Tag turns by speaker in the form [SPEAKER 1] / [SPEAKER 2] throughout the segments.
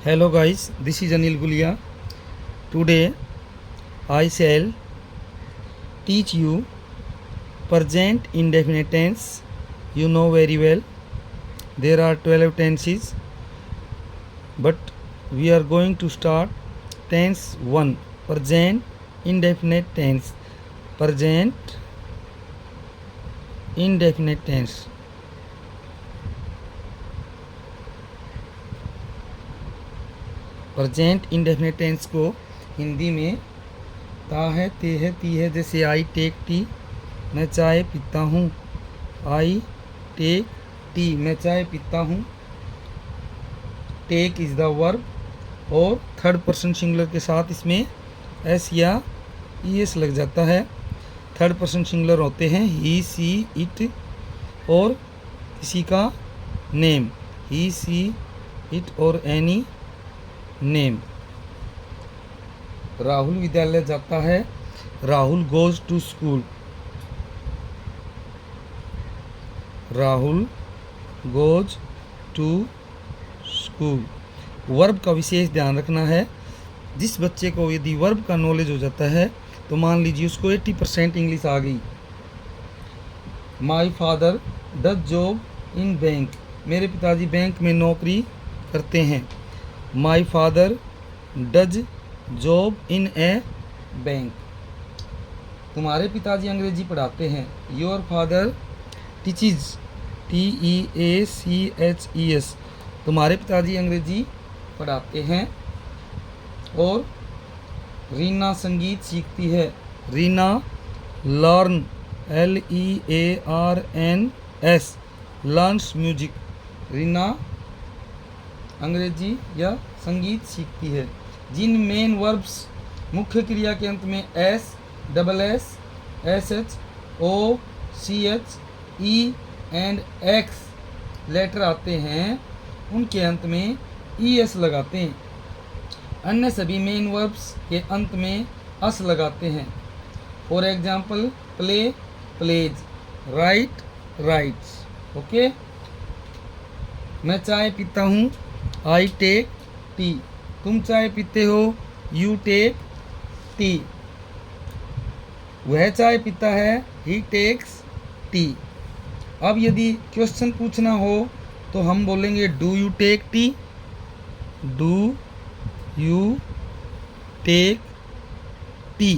[SPEAKER 1] Hello guys, this is Anil Gulia. Today I shall teach you present indefinite tense. You know very well there are 12 tenses, but we are going to start tense 1, present indefinite tense. Present indefinite tense. Present indefinite tense को हिंदी में ता है, ते है, ती है। जैसे आई take tea, मैं चाय पीता हूँ। आई टेक टी, मैं चाय पीता हूँ। टेक इज़ द वर्ब और थर्ड पर्सन सिंगुलर के साथ इसमें एस या ई एस लग जाता है। थर्ड पर्सन सिंगुलर होते हैं ही, सी, इट और किसी का नेम। ही, सी, इट और एनी नेम। राहुल विद्यालय जाता है। Rahul goes to school. Rahul goes to school. Verb का विशेष ध्यान रखना है। जिस बच्चे को यदि वर्ब का नॉलेज हो जाता है तो मान लीजिए उसको 80% इंग्लिश आ गई। My father does job in bank. मेरे पिताजी बैंक में नौकरी करते हैं। My father does job in a bank. तुम्हारे पिताजी अंग्रेजी पढ़ाते हैं। Your father teaches, TEACHES। तुम्हारे पिताजी अंग्रेजी पढ़ाते हैं। और रीना संगीत सीखती है। Reena learn, LEARNS, learns music. Reena अंग्रेजी या संगीत सीखती है। जिन मेन वर्ब्स मुख्य क्रिया के अंत में S, SS, SH, OCH, E and X letter आते हैं उनके अंत में ES लगाते हैं। अन्य सभी मेन वर्ब्स के अंत में अस लगाते हैं। For example play, plays, right, rights. Okay. मैं चाय पीता हूँ। I take tea. तुम चाय पीते हो। You take tea. वह चाय पीता है। He takes tea. अब यदि क्वेश्चन पूछना हो तो हम बोलेंगे do you take tea. Do you take tea.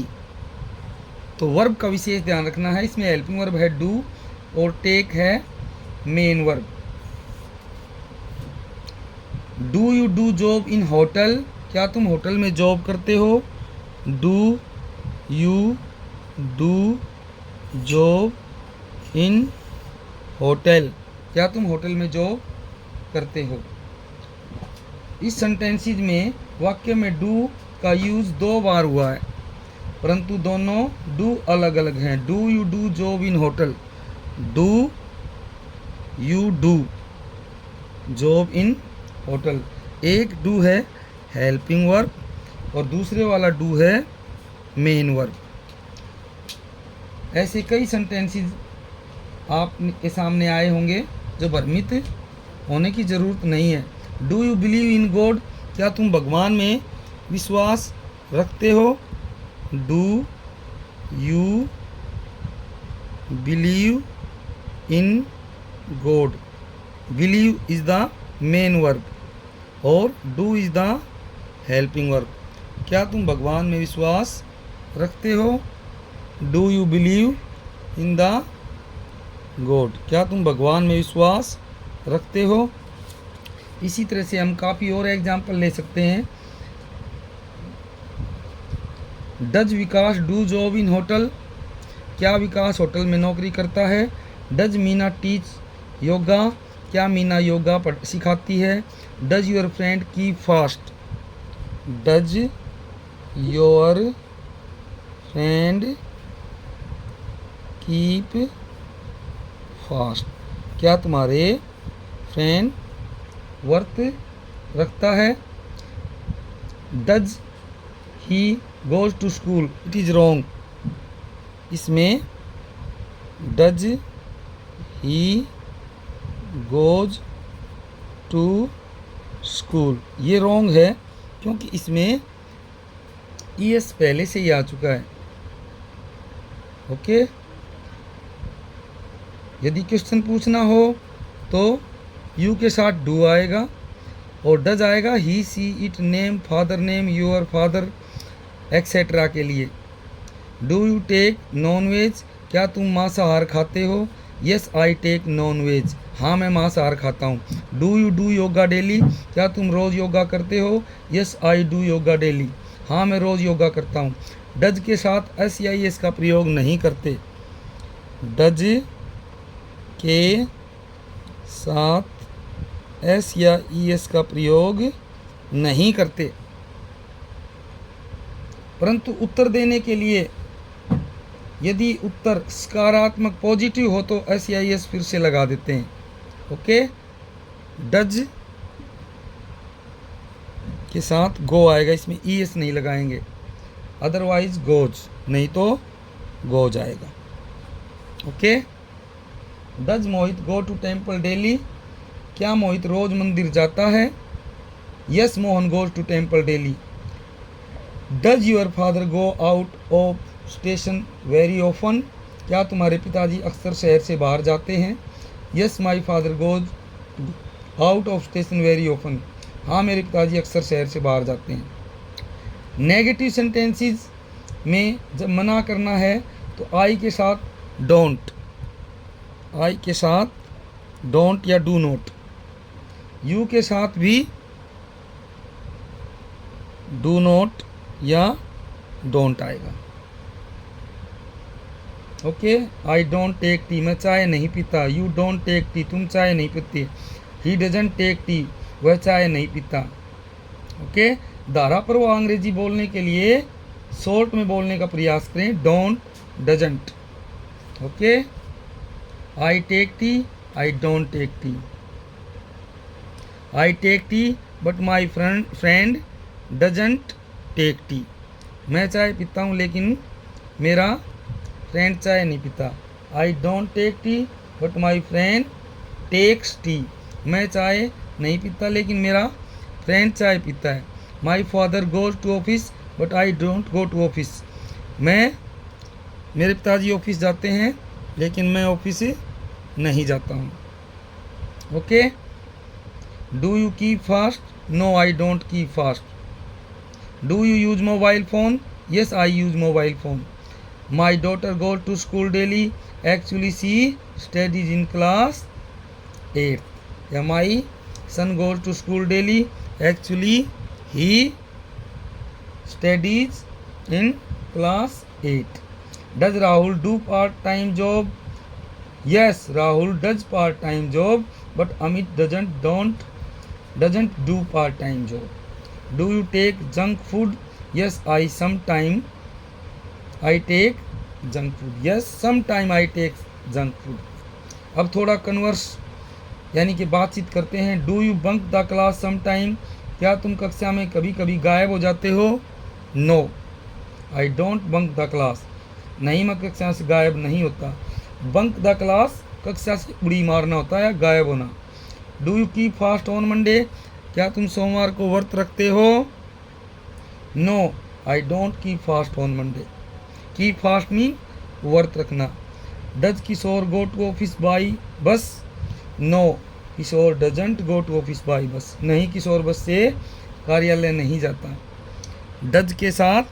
[SPEAKER 1] तो वर्ब का विशेष ध्यान रखना है। इसमें हेल्पिंग वर्ब है डू और टेक है main verb. Do you do job in hotel. क्या तुम होटल में जॉब करते हो। Do you do job in hotel. क्या तुम होटल में जॉब करते हो। इस सेंटेंसेस में वाक्य में डू का यूज़ 2 बार हुआ है, परंतु दोनों डू अलग अलग हैं। Do you do job in hotel. Do you do job in hotel. एक डू है हेल्पिंग वर्ब और दूसरे वाला डू है मेन वर्ब। ऐसे कई सेंटेंसेस आपके सामने आए होंगे जो भ्रमित होने की ज़रूरत नहीं है। Do you believe in God. क्या तुम भगवान में विश्वास रखते हो। Do you believe in God. Believe is the main verb और do is the helping verb. क्या तुम भगवान में विश्वास रखते हो। Do you believe in the God. क्या तुम भगवान में विश्वास रखते हो। इसी तरह से हम काफ़ी और एग्जाम्पल ले सकते हैं। Does Vikas do job in hotel. क्या विकास होटल में नौकरी करता है। Does Meena teach yoga. क्या मीना योगा सिखाती है। Does your friend keep fast. Does your friend keep fast. क्या तुम्हारे फ्रेंड व्रत रखता है। Does he goes to school. It is wrong. इसमें does he goes to school. ये रॉन्ग है क्योंकि इसमें ईएस पहले से ही आ चुका है। ओके, यदि क्वेश्चन पूछना हो तो यू के साथ डू आएगा और डज आएगा he C it name father name your father etcetera के लिए। Do you take non veg, क्या तुम मांसाहार खाते हो? Yes I take non veg, हाँ मैं मांसाहार खाता हूँ। Do you do yoga daily, क्या तुम रोज़ योगा करते हो? Yes I do yoga daily, हाँ मैं रोज़ योगा करता हूँ। डज के साथ एस या एस का प्रयोग नहीं करते। डज के साथ एस या एस का प्रयोग नहीं करते, परंतु उत्तर देने के लिए यदि उत्तर सकारात्मक पॉजिटिव हो तो एस या एस फिर से लगा देते हैं। ओके, डज के साथ गो आएगा, इसमें ई एस नहीं लगाएंगे, अदरवाइज गोज, नहीं तो गोज आएगा। Okay, does Mohit go to temple daily, क्या मोहित रोज मंदिर जाता है? Yes Mohan goes to temple daily. Does your father go out of station very often, क्या तुम्हारे पिताजी अक्सर शहर से बाहर जाते हैं? Yes my father goes out of station very often, हाँ मेरे पिताजी अक्सर शहर से बाहर जाते हैं। नेगेटिव सेंटेंसेस में जब मना करना है तो आई के साथ डोंट, आई के साथ डोंट या डू नॉट, यू के साथ भी डू नॉट या डोंट आएगा। Okay, I don't take tea, मैं चाय नहीं पीता। यू डोंट टेक टी, तुम चाय नहीं पीते। ही डजंट टेक टी, वह चाय नहीं पीता। ओके, धारा प्रवाह अंग्रेजी बोलने के लिए शॉर्ट में बोलने का प्रयास करें, don't, doesn't. Okay, I take tea, I don't take tea. I take tea but my friend doesn't take tea, मैं चाय पीता हूँ लेकिन मेरा फ्रेंड चाय नहीं पीता। I don't take tea but my friend takes tea, मैं चाय नहीं पीता लेकिन मेरा फ्रेंड चाय पीता है। My father goes to office but I don't go to office, मेरे पिताजी ऑफिस जाते हैं लेकिन मैं ऑफिस नहीं जाता हूँ। Okay, do you keep fast? No I don't keep fast. Do you use mobile phone? Yes I use mobile phone. My daughter goes to school daily, actually she studies in class 8, या my son goes to school daily, actually he studies in class 8। Does Rahul do part time job? Yes Rahul does part time job but Amit doesn't do part time job. Do you take junk food? Yes I sometime I take junk food, yes sometime I take junk food. अब थोड़ा converse यानी कि बातचीत करते हैं। Do you bunk the class sometime, क्या तुम कक्षा में कभी कभी गायब हो जाते हो? No I don't bunk the class, नहीं मैं कक्षा से गायब नहीं होता। बंक द क्लास कक्षा से उड़ी मारना होता है या गायब होना। Do you keep fast on Monday, क्या तुम सोमवार को व्रत रखते हो? No I don't keep fast on Monday. Keep fast mean व्रत रखना। Does Kishore go to office by bus? No Kishore doesn't go to office by bus, नहीं किशोर बस से कार्यालय नहीं जाता। डज के साथ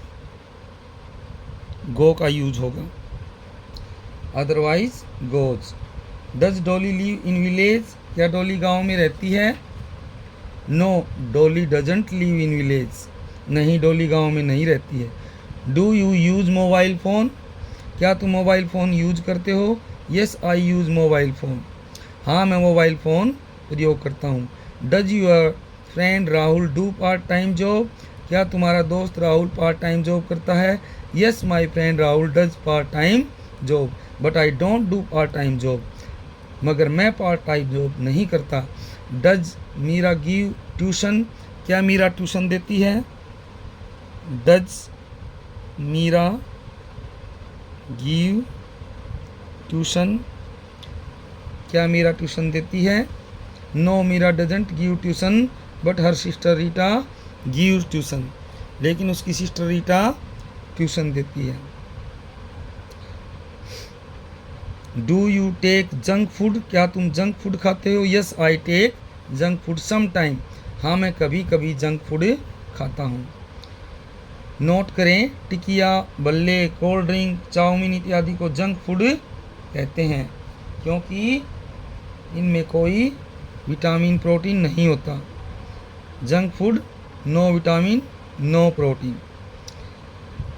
[SPEAKER 1] गो का यूज होगा, otherwise goes. Does Dolly live in village, क्या डॉली गांव में रहती है? No Dolly doesn't live in village, नहीं डॉली गांव में नहीं रहती है। Do you use mobile phone, क्या तुम मोबाइल फ़ोन यूज करते हो? Yes I use mobile phone, हाँ मैं मोबाइल फ़ोन प्रयोग करता हूँ। Does your friend Rahul do part time job, क्या तुम्हारा दोस्त राहुल पार्ट टाइम जॉब करता है? Yes my friend Rahul does part time job but I don't do part time job, मगर मैं पार्ट टाइम जॉब नहीं करता। डज मीरा गिव ट्यूशन, क्या मीरा ट्यूशन देती है? डज मीरा गिव ट्यूशन, क्या मीरा ट्यूशन देती है? No Meera doesn't give tuition but her sister Rita gives tuition, लेकिन उसकी सिस्टर रीटा ट्यूशन देती है। Do you take junk food, क्या तुम जंक फूड खाते हो? Yes I take junk food some time, हाँ मैं कभी कभी जंक फूड खाता हूँ। नोट करें, टिकिया, बल्ले, कोल्ड ड्रिंक, चाउमीन इत्यादि को जंक फूड कहते हैं क्योंकि इनमें कोई विटामिन प्रोटीन नहीं होता। Junk food, no vitamin no protein.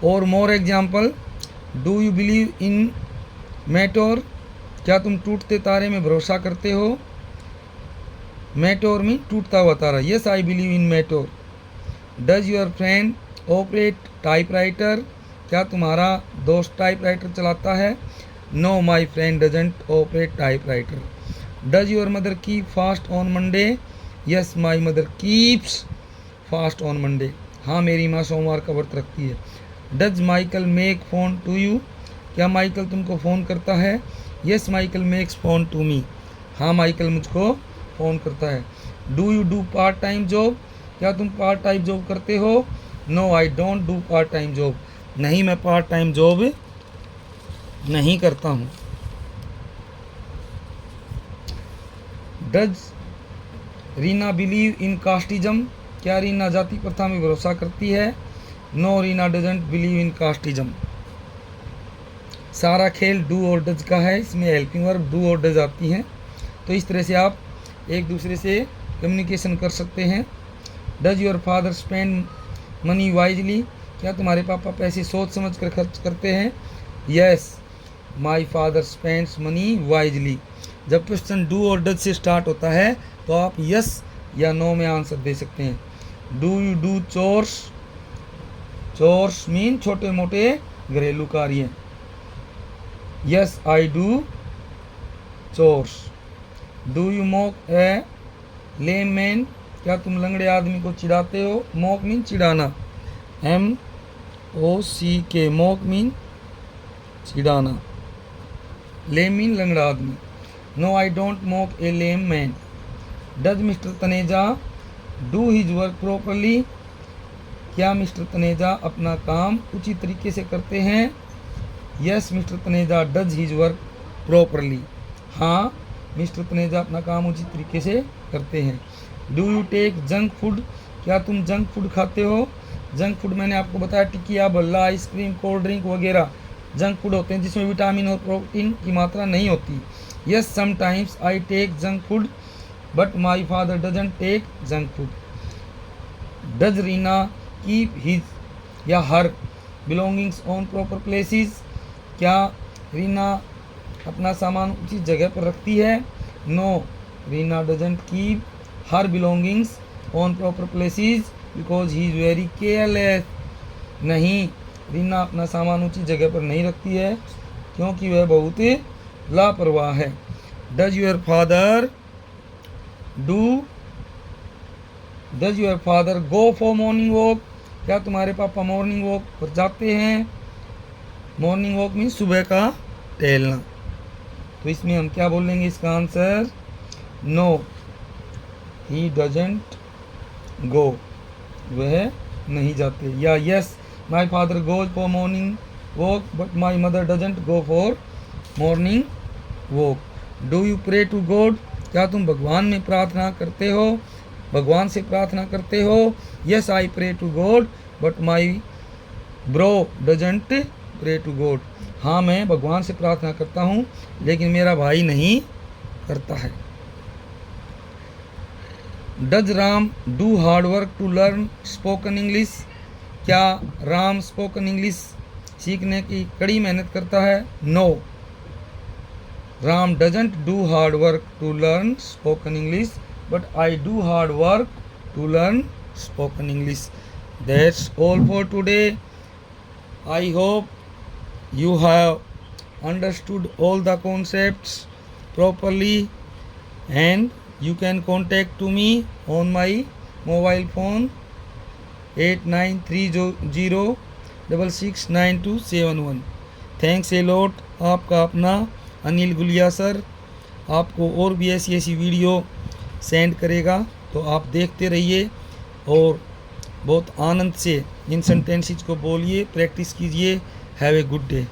[SPEAKER 1] और more example, do you believe in meteor, क्या तुम टूटते तारे में भरोसा करते हो? मेटोर में टूटता हुआ तारा, yes I believe in meteor. Does your friend operate typewriter, क्या तुम्हारा दोस्त टाइपराइटर चलाता है? No my friend doesn't operate typewriter. Does your mother keep fast on Monday? Yes my mother keeps fast on Monday, हाँ मेरी माँ सोमवार का व्रत रखती है। Does Michael make phone to you, क्या माइकल तुमको फ़ोन करता है? Yes Michael makes phone to me, हाँ माइकल मुझको फ़ोन करता है। Do you do part time job, क्या तुम पार्ट टाइम जॉब करते हो? No I don't do part time job, नहीं मैं पार्ट टाइम जॉब नहीं करता हूँ। Does Reena believe in casteism, क्या रीना जाति प्रथा में भरोसा करती है? No Reena doesn't believe in casteism. सारा खेल डू और डज का है, इसमें हेल्पिंग वर्ब डू और डज आती हैं। तो इस तरह से आप एक दूसरे से कम्युनिकेशन कर सकते हैं। Does your father spend money wisely, क्या तुम्हारे पापा पैसे सोच समझ कर खर्च करते हैं? Yes my father spends money wisely. जब क्वेश्चन डू और डज से स्टार्ट होता है तो आप यस या नो में आंसर दे सकते हैं। Do you do chores, chores mean छोटे मोटे घरेलू कार्य, yes I do chores. Do you mock a lame man, क्या तुम लंगड़े आदमी को चिढ़ाते हो? मॉक मीन चिढ़ाना, MOCK, मॉक मीन चिढ़ाना, लेम मीन लंगड़ा आदमी। No I don't mock a lame man. Does mister Taneja do his work properly, क्या मिस्टर तनेजा अपना काम उचित तरीके से करते हैं? Yes mister Taneja does his work properly, हाँ मिस्टर तनेजा अपना काम उचित तरीके से करते हैं। Do you take junk food, क्या तुम जंक फूड खाते हो? जंक फूड मैंने आपको बताया टिकिया, बल्ला, आइसक्रीम, कोल्ड ड्रिंक वगैरह जंक फूड होते हैं जिसमें विटामिन और प्रोटीन की मात्रा नहीं होती। Yes sometimes I take junk food but my father doesn't take junk food. Does Reena keep his या her belongings on proper places, क्या रीना अपना सामान उचित जगह पर रखती है? No Reena doesn't keep her belongings on proper places because he is very careless, नहीं रीना अपना सामान उचित जगह पर नहीं रखती है क्योंकि वह बहुत लापरवाह है। Does your father go for morning walk, क्या तुम्हारे पापा मॉर्निंग वॉक पर जाते हैं? मॉर्निंग वॉक मीन्स सुबह का टहलना। तो इसमें हम क्या बोलेंगे इसका answer? No he doesn't go, वह नहीं जाते। या yes my father goes for morning walk but my mother doesn't go for morning walk. Do you pray to God, क्या तुम भगवान में प्रार्थना करते हो? भगवान से प्रार्थना करते हो? Yes I pray to God but my bro doesn't pray to God, हाँ मैं भगवान से प्रार्थना करता हूँ लेकिन मेरा भाई नहीं करता है। Does Ram do hard work to learn spoken English, क्या राम स्पोकन इंग्लिश सीखने की कड़ी मेहनत करता है? No Ram doesn't do hard work to learn spoken English but I do hard work to learn spoken English. That's all for today. I hope you have understood all the concepts properly and you can contact to me on my mobile phone 8930669271। Thanks a lot. आपका अपना Anil Gulia sir आपको और भी ऐसी video send करेगा। तो आप देखते रहिए और बहुत आनंद से इन सेंटेंसेस को बोलिए, प्रैक्टिस कीजिए। Have a good day.